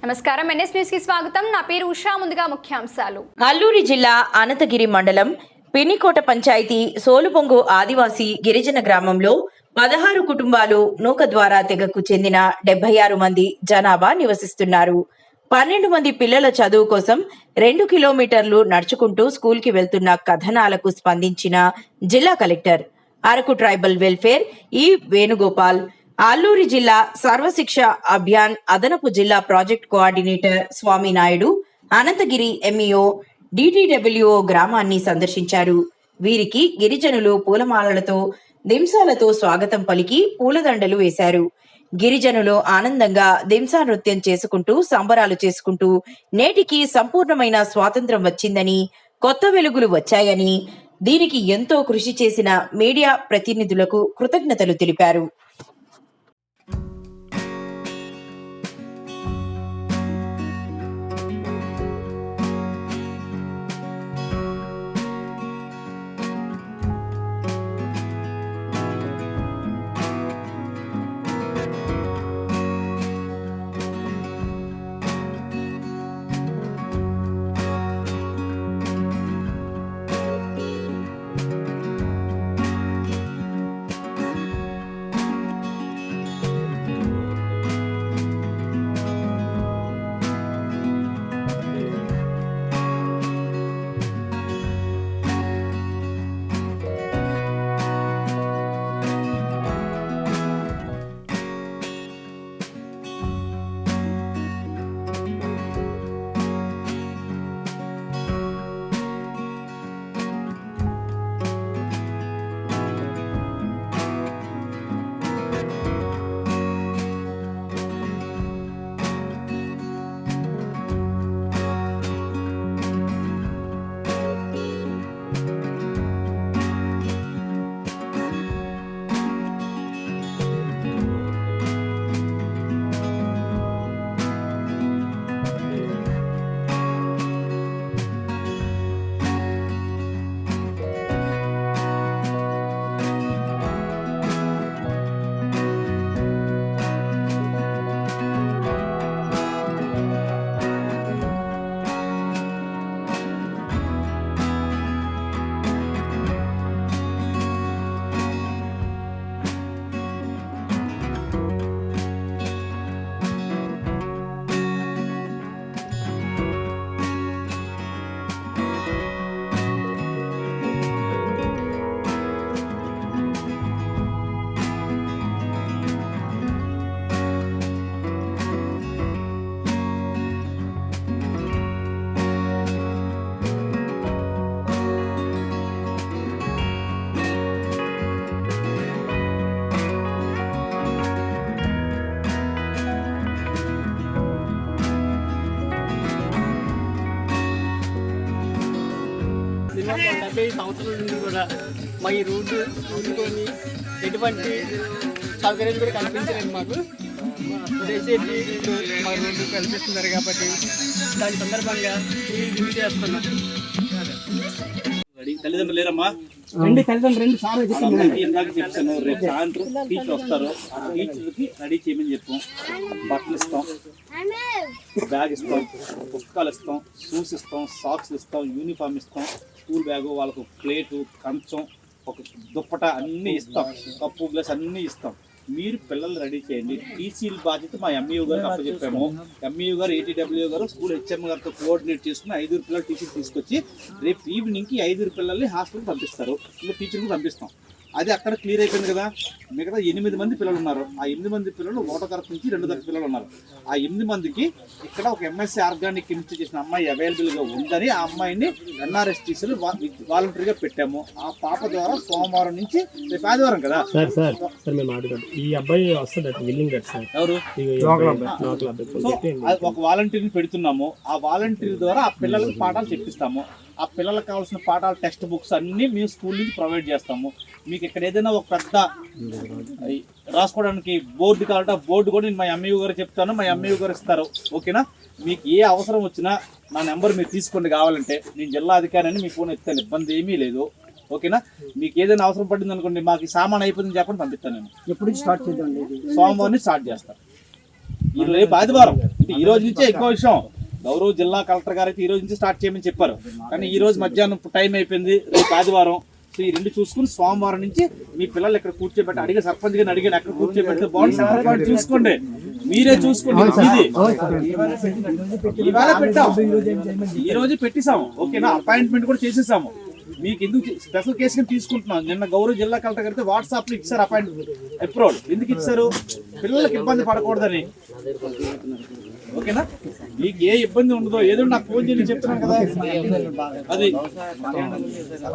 నమస్కారం, NS news కి స్వాగతం. నా పేరు ఉషా. ముందుగా ముఖ్యాంశాలు. అల్లూరి జిల్లా అనంతగిరి మండలం పిన్నికోట పంచాయతీ సోలుబొంగు ఆదివాసీ గిరిజన గ్రామంలో 16 కుటుంబాలు నూక ద్వారా తెగకు చెందిన 76 మంది జనాభా నివసిస్తున్నారు. 12 మంది పిల్లల చదువు కోసం 2 కిలోమీటర్లు నడుచుకుంటూ స్కూల్కి వెళ్తున్న కథనాలకు స్పందించిన జిల్లా కలెక్టర్ అరకు ట్రైబల్ వెల్ఫేర్ ఈ వేణుగోపాల్, అల్లూరి జిల్లా సర్వశిక్ష అభియాన్ అదనపు జిల్లా project coordinator Swaminaidu, Anantagiri MEO DTWO గ్రామాన్ని సందర్శించారు. వీరికి గిరిజనులు పూలమాలలతో దింసాలతో స్వాగతం పలికి పూలదండలు వేశారు. గిరిజనులు ఆనందంగా దింసా నృత్యం చేసుకుంటూ సంబరాలు చేసుకుంటూ నేటికి సంపూర్ణమైన స్వాతంత్రం వచ్చిందని, కొత్త వెలుగులు వచ్చాయని, దీనికి ఎంతో కృషి చేసిన మీడియా ప్రతినిధులకు కృతజ్ఞతలు తెలిపారు. సంవత్సరాల నుండి కూడా మా ఈ రోడ్డు చూసుకొని ఎటువంటి సౌకర్యాలు కూడా కల్పించలేదు మాకు. దయచేసి మా రోడ్డు కల్పిస్తున్నారు కాబట్టి దాని సందర్భంగా ఇది చేస్తున్నాం. తల్లిదండ్రులు లేరమ్మా, తల్లిదండ్రులు సార్ ఇందాక చెప్తాను. రేపు సాయంత్రం టీచర్ వస్తారు, టీచర్కి రెడీ చేయమని చెప్తాం. బట్టలు ఇస్తాం, బ్యాగ్ ఇస్తాం, పుస్తకాలు ఇస్తాం, షూస్ ఇస్తాం, సాక్స్ ఇస్తాం, యూనిఫామ్ ఇస్తాం, స్కూల్ బ్యాగు, వాళ్ళకు ప్లేటు, కంచం, ఒక దుప్పట అన్నీ ఇస్తాం, కప్పు గ్లాస్ అన్నీ ఇస్తాం. మీరు పిల్లలు రెడీ చేయండి. టీసీల బాధ్యత మా ఎంఈఓ గారికి అప్పచెప్పాము. ఎంఈఓ గారు, ATWO గారు స్కూల్ HM గారితో కోఆర్డినేట్ చేసుకుని 5 పిల్లలు టీచర్ తీసుకొచ్చి రేపు ఈవినింగ్కి 5 పిల్లల్ని హాస్టల్కి పంపిస్తారు. ఇంకా టీచర్కి పంపిస్తాం. అది అక్కడ క్లియర్ అయిపోయింది కదా. మిగతా 8 మంది పిల్లలు ఉన్నారు. ఆ 8 మంది పిల్లలు 1 తరగతి నుంచి 2 తరగతి పిల్లలు ఉన్నారు. ఆ 8 మందికి ఇక్కడ ఒక MSc ఆర్గానిక్ కెమిస్ట్రీ చేసిన అమ్మాయి అవైలబుల్గా ఉందని ఆ అమ్మాయిని NRSTCలో వాలంటరీగా పెట్టాము. ఆ పాప ద్వారా సోమవారం నుంచి రేపు ఆదివారం కదా సార్ మేము ఆడుకోండి. ఈ అబ్బాయి వస్తుంది ఎవరు ఒక వాలంటీర్ని పెడుతున్నాము. ఆ వాలంటీర్ ద్వారా ఆ పిల్లలకు పాఠాలు చెప్పిస్తాము. ఆ పిల్లలకు కావాల్సిన పాఠాలు, టెక్స్ట్ బుక్స్ అన్నీ మేము స్కూల్ నుంచి ప్రొవైడ్ చేస్తాము. మీకు ఇక్కడ ఏదైనా ఒక పెద్ద రాసుకోవడానికి బోర్డు కావాలంటే ఆ బోర్డు కూడా నేను మా ఎంఈఓ గారు చెప్తాను, మా ఎంఈఓ గారు ఇస్తారు. ఓకేనా? మీకు ఏ అవసరం వచ్చినా నా నెంబర్ మీరు తీసుకోండి. కావాలంటే నేను జిల్లా అధికారిని మీ ఫోన్ ఎత్తాను, ఇబ్బంది ఏమీ లేదు. ఓకేనా? మీకు ఏదైనా అవసరం పడింది అనుకోండి, మాకు ఈ సామాన్ అయిపోయిందని చెప్పండి, పంపిస్తాను నేను. ఎప్పుడు స్టార్ట్ చేద్దాం? సోమవారం స్టార్ట్ చేస్తాను. ఈ రేపు ఆదివారం అంటే ఈ రోజు నుంచే ఎక్కువ విషయం. గౌరవ జిల్లా కలెక్టర్ గారు అయితే ఈ రోజు నుంచి స్టార్ట్ చేయమని చెప్పారు. కానీ ఈ రోజు మధ్యాహ్నం టైం అయిపోయింది, రేపు ఆదివారం. సో ఈ రెండు చూసుకుని సోమవారం నుంచి మీ పిల్లలు ఇక్కడ కూర్చోబెట్టి అడిగే సర్పంచ్ గారిని అడిగాను ఎక్కడ కూర్చోబెడితే బాగుంది. సెంటర్ పాయింట్ చూసుకోండి, మీరే చూసుకోండి. ఇవాళ పెట్టాం, ఈ రోజు పెట్టేసాము. ఓకేనా, అపాయింట్మెంట్ కూడా చేసేసాము. మీకు ఎందుకు స్పెషల్ కేసు తీసుకుంటున్నాం. నిన్న గౌరవ జిల్లా కలెక్టర్ గారితో వాట్సాప్ లో ఇచ్చారు అపాయింట్మెంట్ అప్రూవల్. ఎందుకు ఇచ్చారు? పిల్లలకి ఇబ్బంది పడకూడదని. ఓకేనా, మీకు ఏ ఇబ్బంది ఉండదో ఏదో నాకు ఫోన్ చేయండి చెప్తున్నాను కదా. అది